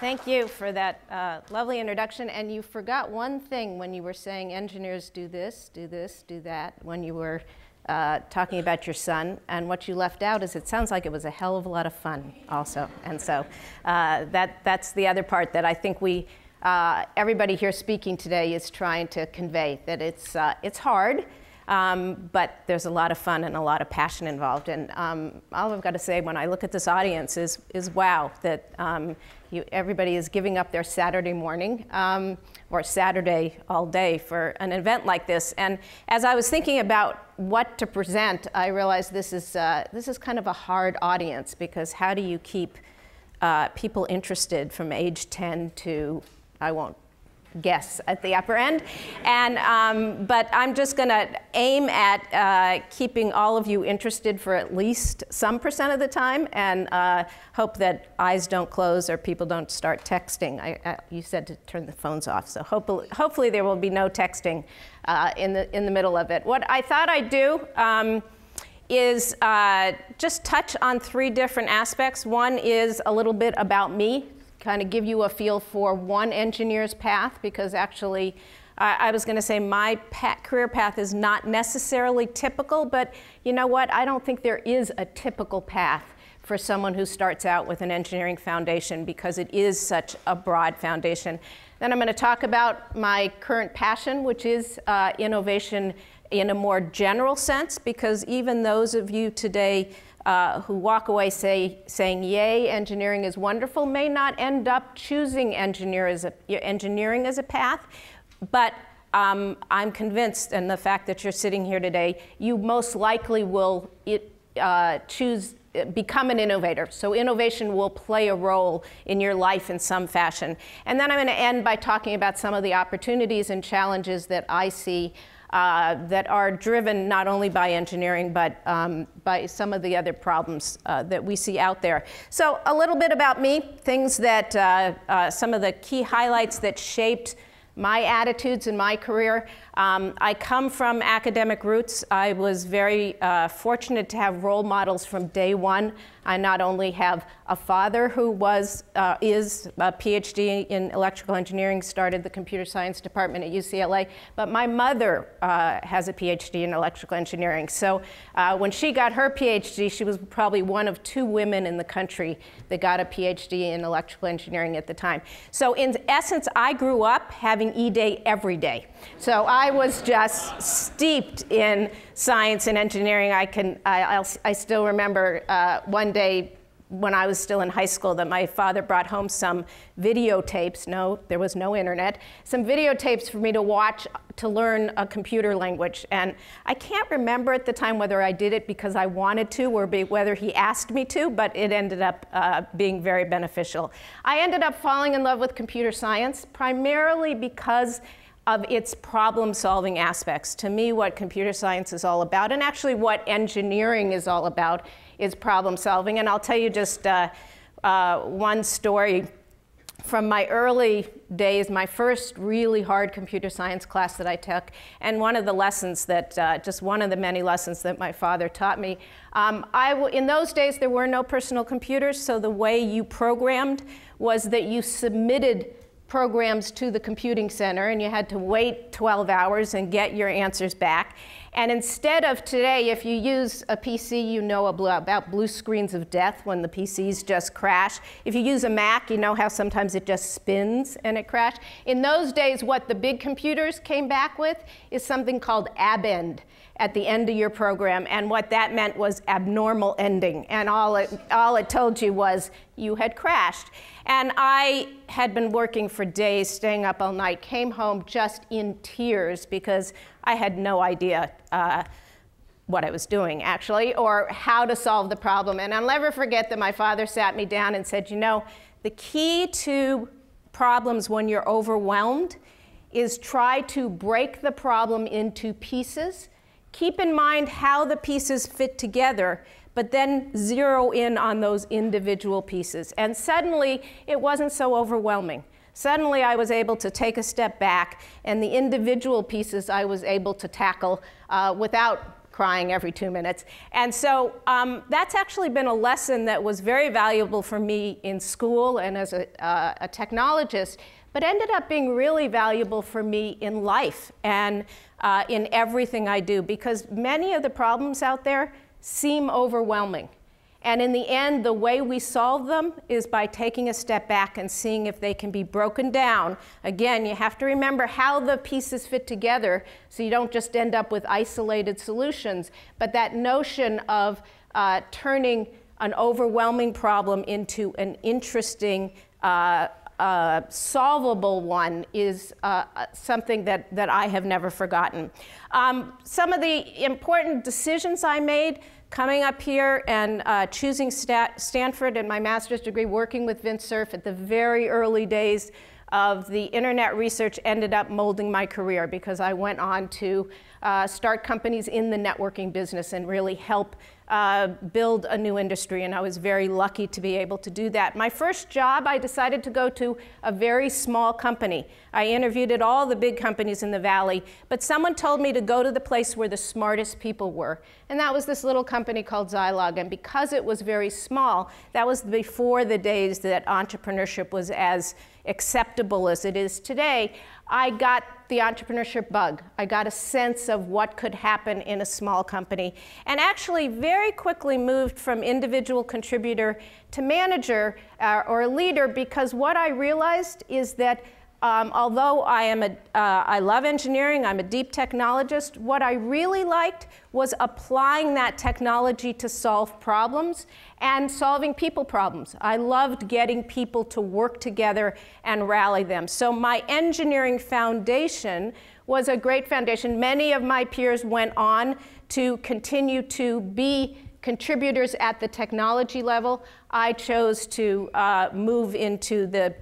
Thank you for that lovely introduction. And you forgot one thing when you were saying engineers do this, do that, when you were talking about your son. And what you left out is it sounds like it was a hell of a lot of fun also. And so that's the other part that I think everybody here speaking today is trying to convey, that it's hard. But there's a lot of fun and a lot of passion involved. And all I've got to say when I look at this audience is wow, that everybody is giving up their Saturday morning or Saturday all day for an event like this. And as I was thinking about what to present, I realized this is kind of a hard audience, because how do you keep people interested from age 10 to, I won't guess, at the upper end. And but I'm just going to aim at keeping all of you interested for at least some % of the time, and hope that eyes don't close or people don't start texting. You said to turn the phones off, so hopefully there will be no texting in the middle of it. What I thought I'd do is just touch on 3 different aspects. One is a little bit about me, kind of give you a feel for one engineer's path, because actually I was going to say my career path is not necessarily typical, but you know what? I don't think there is a typical path for someone who starts out with an engineering foundation, because it is such a broad foundation. Then I'm going to talk about my current passion, which is innovation in a more general sense, because even those of you today who walk away saying, yay, engineering is wonderful, may not end up choosing engineering as a path. But I'm convinced, and the fact that you're sitting here today, you most likely will become an innovator. So innovation will play a role in your life in some fashion. And then I'm going to end by talking about some of the opportunities and challenges that I see that are driven not only by engineering, but by some of the other problems that we see out there. So a little bit about me, things that, some of the key highlights that shaped my attitudes in my career. I come from academic roots. I was very fortunate to have role models from day one. I not only have a father who is a PhD in electrical engineering, started the computer science department at UCLA, but my mother has a PhD in electrical engineering. So when she got her PhD, she was probably one of 2 women in the country that got a PhD in electrical engineering at the time. So in essence, I grew up having EDay every day. So I was just steeped in science and engineering. I still remember one day when I was still in high school that my father brought home some videotapes. No, there was no internet. Some videotapes for me to watch to learn a computer language. And I can't remember at the time whether I did it because I wanted to or whether he asked me to, but it ended up being very beneficial. I ended up falling in love with computer science primarily because of its problem-solving aspects. To me, what computer science is all about, and actually what engineering is all about, is problem-solving. And I'll tell you just one story from my early days, my first really hard computer science class that I took, and one of the lessons that, just one of the many lessons that my father taught me. In those days, there were no personal computers, so the way you programmed was that you submitted programs to the computing center, and you had to wait 12 hours and get your answers back. And instead of today, if you use a PC, you know about blue screens of death when the PCs just crash. If you use a Mac, you know how sometimes it just spins and it crashes. In those days, what the big computers came back with is something called abend at the end of your program, and what that meant was abnormal ending, and all it told you was you had crashed. And I had been working for days, staying up all night, came home just in tears because I had no idea what I was doing, actually, or how to solve the problem. And I'll never forget that my father sat me down and said, you know, the key to problems when you're overwhelmed is try to break the problem into pieces. Keep in mind how the pieces fit together, but then zero in on those individual pieces. And suddenly, it wasn't so overwhelming. Suddenly, I was able to take a step back, and the individual pieces I was able to tackle without crying every 2 minutes. And so that's actually been a lesson that was very valuable for me in school and as a technologist, but ended up being really valuable for me in life and in everything I do, because many of the problems out there seem overwhelming. And in the end, the way we solve them is by taking a step back and seeing if they can be broken down. Again, you have to remember how the pieces fit together so you don't just end up with isolated solutions. But that notion of turning an overwhelming problem into an interesting, solvable one is something that I have never forgotten. Some of the important decisions I made coming up here and choosing Stanford and my master's degree, working with Vint Cerf at the very early days of the internet research, ended up molding my career, because I went on to start companies in the networking business and really help build a new industry, and I was very lucky to be able to do that. My first job, I decided to go to a very small company. I interviewed at all the big companies in the Valley, but someone told me to go to the place where the smartest people were, and that was this little company called Zilog. And because it was very small, that was before the days that entrepreneurship was as acceptable as it is today. I got the entrepreneurship bug. I got a sense of what could happen in a small company, and actually very quickly moved from individual contributor to manager or leader, because what I realized is that although I love engineering, I'm a deep technologist, what I really liked was applying that technology to solve problems and solving people problems. I loved getting people to work together and rally them. So my engineering foundation was a great foundation. Many of my peers went on to continue to be contributors at the technology level. I chose to move into the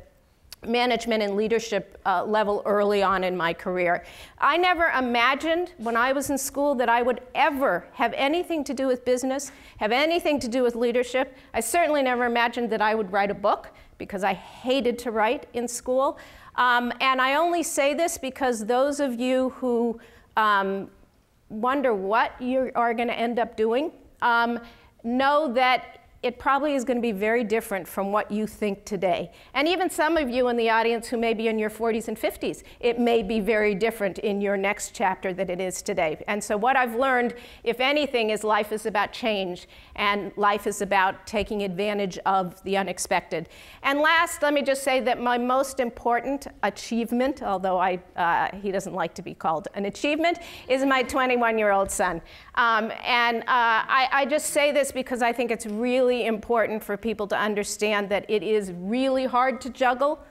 management and leadership level early on in my career. I never imagined when I was in school that I would ever have anything to do with business, have anything to do with leadership. I certainly never imagined that I would write a book, because I hated to write in school. And I only say this because those of you who wonder what you are going to end up doing, know that it probably is going to be very different from what you think today. And even some of you in the audience who may be in your 40s and 50s, it may be very different in your next chapter than it is today. And so what I've learned, if anything, is life is about change, and life is about taking advantage of the unexpected. And last, let me just say that my most important achievement, although he doesn't like to be called an achievement, is my 21-year-old son. I just say this because I think it's really important for people to understand that it is really hard to juggle,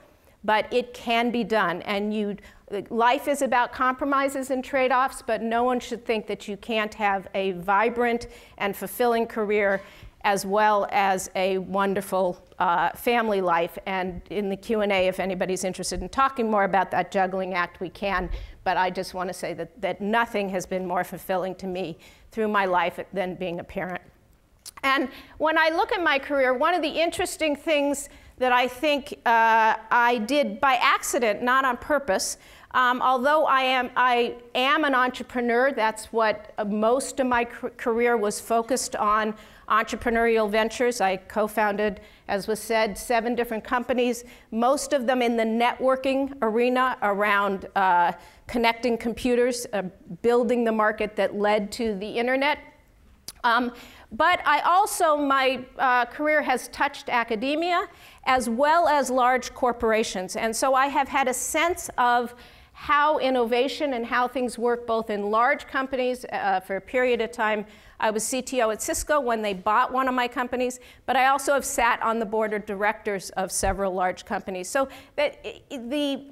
but it can be done. And life is about compromises and trade-offs, but no one should think that you can't have a vibrant and fulfilling career as well as a wonderful family life. And in the Q&A, if anybody's interested in talking more about that juggling act, we can. But I just want to say that nothing has been more fulfilling to me through my life than being a parent. And when I look at my career, one of the interesting things that I think I did by accident, not on purpose, although I am an entrepreneur, that's what most of my career was focused on, entrepreneurial ventures. I co-founded, as was said, 7 different companies, most of them in the networking arena around connecting computers, building the market that led to the internet. But I also, my career has touched academia as well as large corporations. And so I have had a sense of how innovation and how things work both in large companies. For a period of time, I was CTO at Cisco when they bought one of my companies, but I also have sat on the board of directors of several large companies. So that the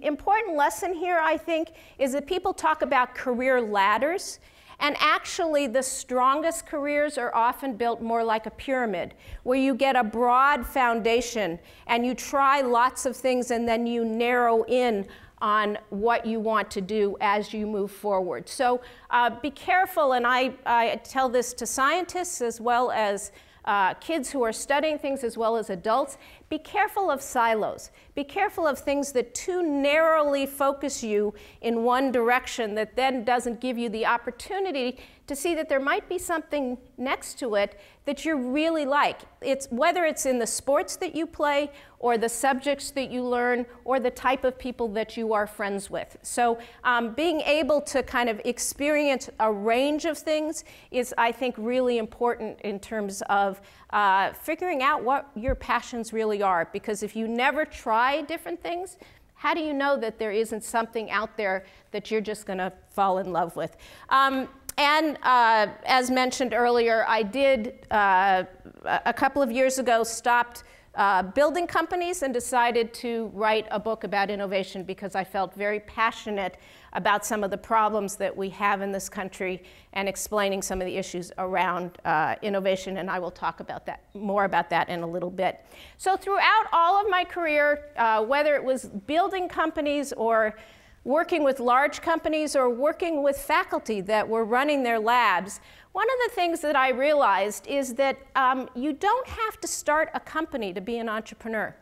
important lesson here, I think, is that people talk about career ladders. And actually, the strongest careers are often built more like a pyramid, where you get a broad foundation and you try lots of things and then you narrow in on what you want to do as you move forward. So be careful, and I tell this to scientists as well as kids who are studying things as well as adults, be careful of silos. Be careful of things that too narrowly focus you in one direction that then doesn't give you the opportunity to see that there might be something next to it that you really like. Whether it's in the sports that you play or the subjects that you learn or the type of people that you are friends with. So being able to kind of experience a range of things is, I think, really important in terms of figuring out what your passions really are. Because if you never try different things, how do you know that there isn't something out there that you're just going to fall in love with? And as mentioned earlier, I did, a couple of years ago, stopped building companies and decided to write a book about innovation because I felt very passionate about some of the problems that we have in this country and explaining some of the issues around innovation, and I will talk about that, more about that in a little bit. So throughout all of my career, whether it was building companies or working with large companies or working with faculty that were running their labs, one of the things that I realized is that you don't have to start a company to be an entrepreneur.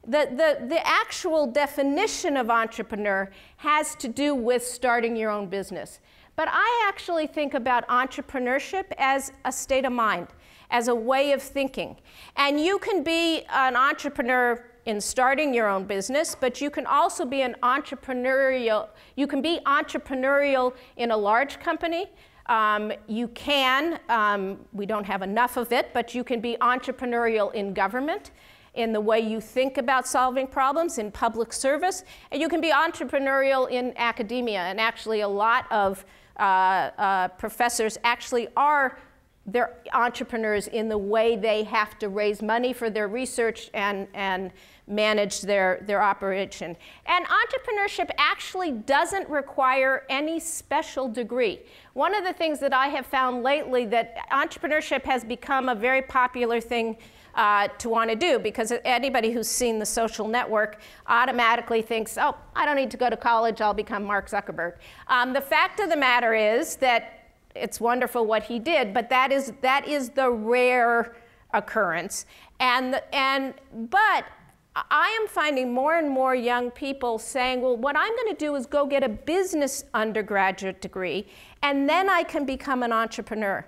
The actual definition of entrepreneur has to do with starting your own business. But I actually think about entrepreneurship as a state of mind, as a way of thinking. And you can be an entrepreneur in starting your own business, but you can also be an entrepreneurial, you can be entrepreneurial in a large company. You can, we don't have enough of it, but you can be entrepreneurial in government, in the way you think about solving problems, in public service, and you can be entrepreneurial in academia. And actually a lot of professors actually are they're entrepreneurs in the way they have to raise money for their research and manage their operation. And entrepreneurship actually doesn't require any special degree. One of the things that I have found lately that entrepreneurship has become a very popular thing to want to do, because anybody who's seen The Social Network automatically thinks, oh, I don't need to go to college, I'll become Mark Zuckerberg. The fact of the matter is that it's wonderful what he did, but that is the rare occurrence. But I am finding more and more young people saying, well, what I'm going to do is go get a business undergraduate degree, and then I can become an entrepreneur.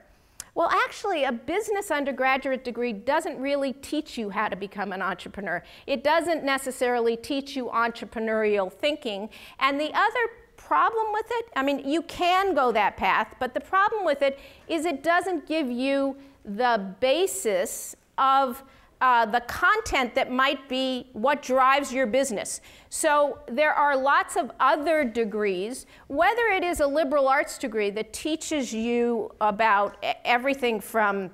Well, actually, a business undergraduate degree doesn't really teach you how to become an entrepreneur. It doesn't necessarily teach you entrepreneurial thinking. And the other problem with it, I mean, you can go that path, but the problem with it is it doesn't give you the basis of the content that might be what drives your business. So there are lots of other degrees, whether it is a liberal arts degree that teaches you about everything from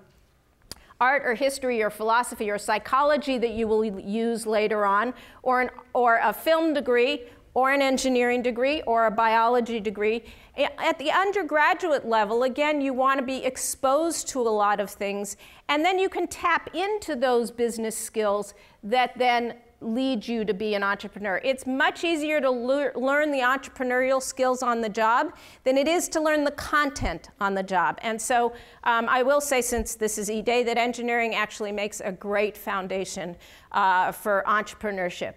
art or history or philosophy or psychology that you will use later on, or a film degree, or an engineering degree, or a biology degree. At the undergraduate level, again, you want to be exposed to a lot of things, and then you can tap into those business skills that then lead you to be an entrepreneur. It's much easier to learn the entrepreneurial skills on the job than it is to learn the content on the job. And so I will say, since this is EDay, that engineering actually makes a great foundation for entrepreneurship.